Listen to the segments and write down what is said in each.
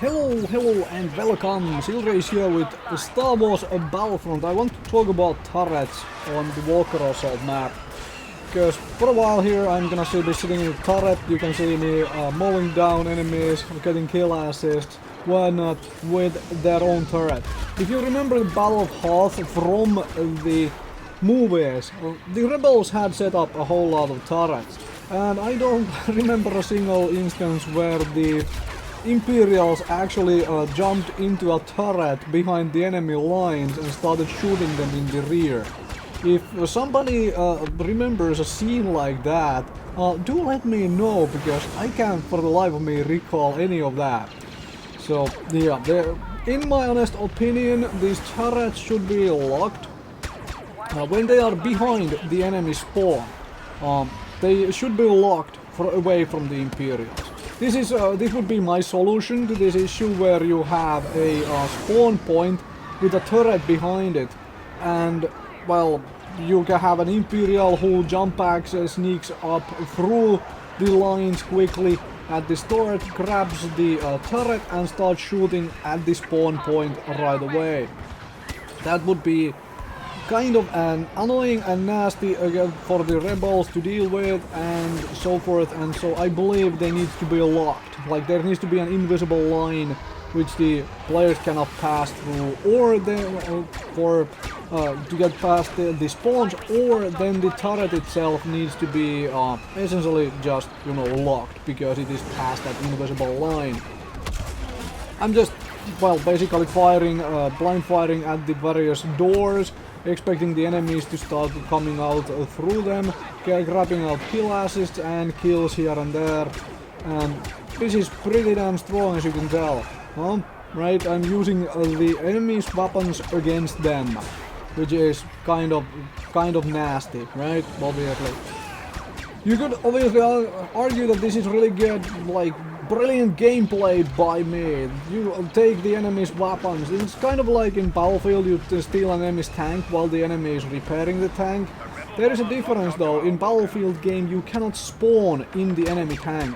Hello and welcome, Silrace here with Star Wars Battlefront. I want to talk about turrets on the Walker Assault map. Because for a while here I'm gonna be sitting in a turret, you can see me mowing down enemies, getting kill assist, why not, with their own turret. If you remember the Battle of Hoth from the movies, the rebels had set up a whole lot of turrets. And I don't remember a single instance where the Imperials actually jumped into a turret behind the enemy lines and started shooting them in the rear. If somebody remembers a scene like that, do let me know, because I can't for the life of me recall any of that. So yeah, in my honest opinion, these turrets should be locked when they are behind the enemy spawn. They should be locked away from the Imperials. This would be my solution to this issue, where you have a spawn point with a turret behind it, and well, you can have an Imperial who jump packs, sneaks up through the lines quickly at the turret, grabs the turret and starts shooting at the spawn point right away. That would be kind of an annoying and nasty again for the rebels to deal with and so forth, and so I believe they need to be locked. Like, there needs to be an invisible line which the players cannot pass through, or to get past the spawns, or then the turret itself needs to be essentially just, you know, locked, because it is past that invisible line. I'm just, well, basically firing, blind firing at the various doors, expecting the enemies to start coming out through them, grabbing out kill assists and kills here and there, and this is pretty damn strong, as you can tell. Right, I'm using the enemy's weapons against them, which is kind of nasty, right? Obviously. You could obviously argue that this is really good, like, brilliant gameplay by me. You take the enemy's weapons. It's kind of like in Battlefield, you steal an enemy's tank while the enemy is repairing the tank. There is a difference though. In Battlefield game, you cannot spawn in the enemy tank.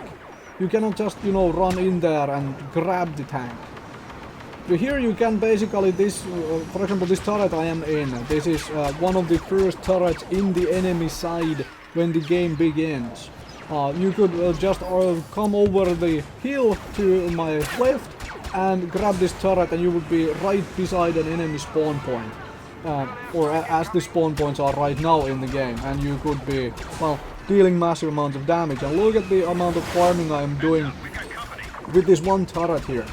You cannot just, you know, run in there and grab the tank. Here you can basically, for example, this turret I am in, this is one of the first turrets in the enemy side when the game begins. You could just come over the hill to my left and grab this turret, and you would be right beside an enemy spawn point. Or as the spawn points are right now in the game, and you could be, well, dealing massive amounts of damage. And look at the amount of farming I am doing with this one turret here.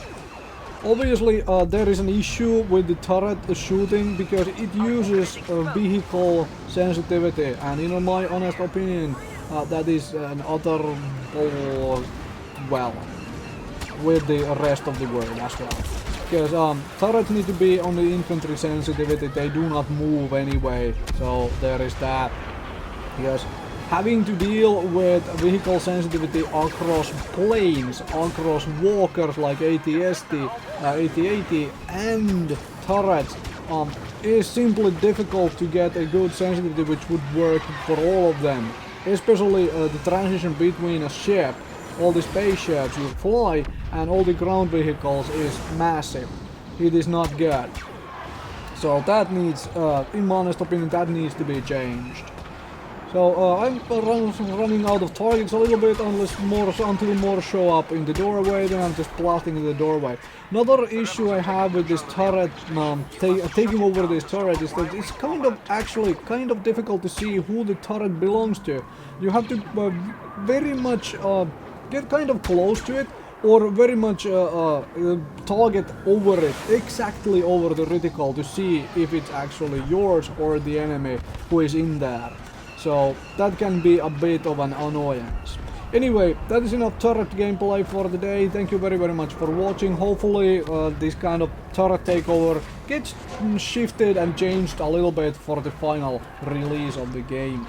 Obviously, there is an issue with the turret shooting, because it uses vehicle sensitivity, and in my honest opinion, that is an utter well, with the rest of the world as well. Because turrets need to be on the infantry sensitivity, they do not move anyway, so there is that. Because having to deal with vehicle sensitivity across planes, across walkers like AT-ST, AT-AT and turrets is simply difficult to get a good sensitivity which would work for all of them. Especially the transition between a ship, all the spaceships you fly, and all the ground vehicles is massive. It is not good. So that needs, in my honest opinion, that needs to be changed. So I'm running out of targets a little bit, until more show up in the doorway, then I'm just blasting into the doorway. Another issue I have with this turret, taking over this turret, is that it's kind of difficult to see who the turret belongs to. You have to very much get kind of close to it, or very much target over it, exactly over the reticle, to see if it's actually yours or the enemy who is in there. So that can be a bit of an annoyance. Anyway, that is enough turret gameplay for the day. Thank you very much for watching. Hopefully this kind of turret takeover gets shifted and changed a little bit for the final release of the game.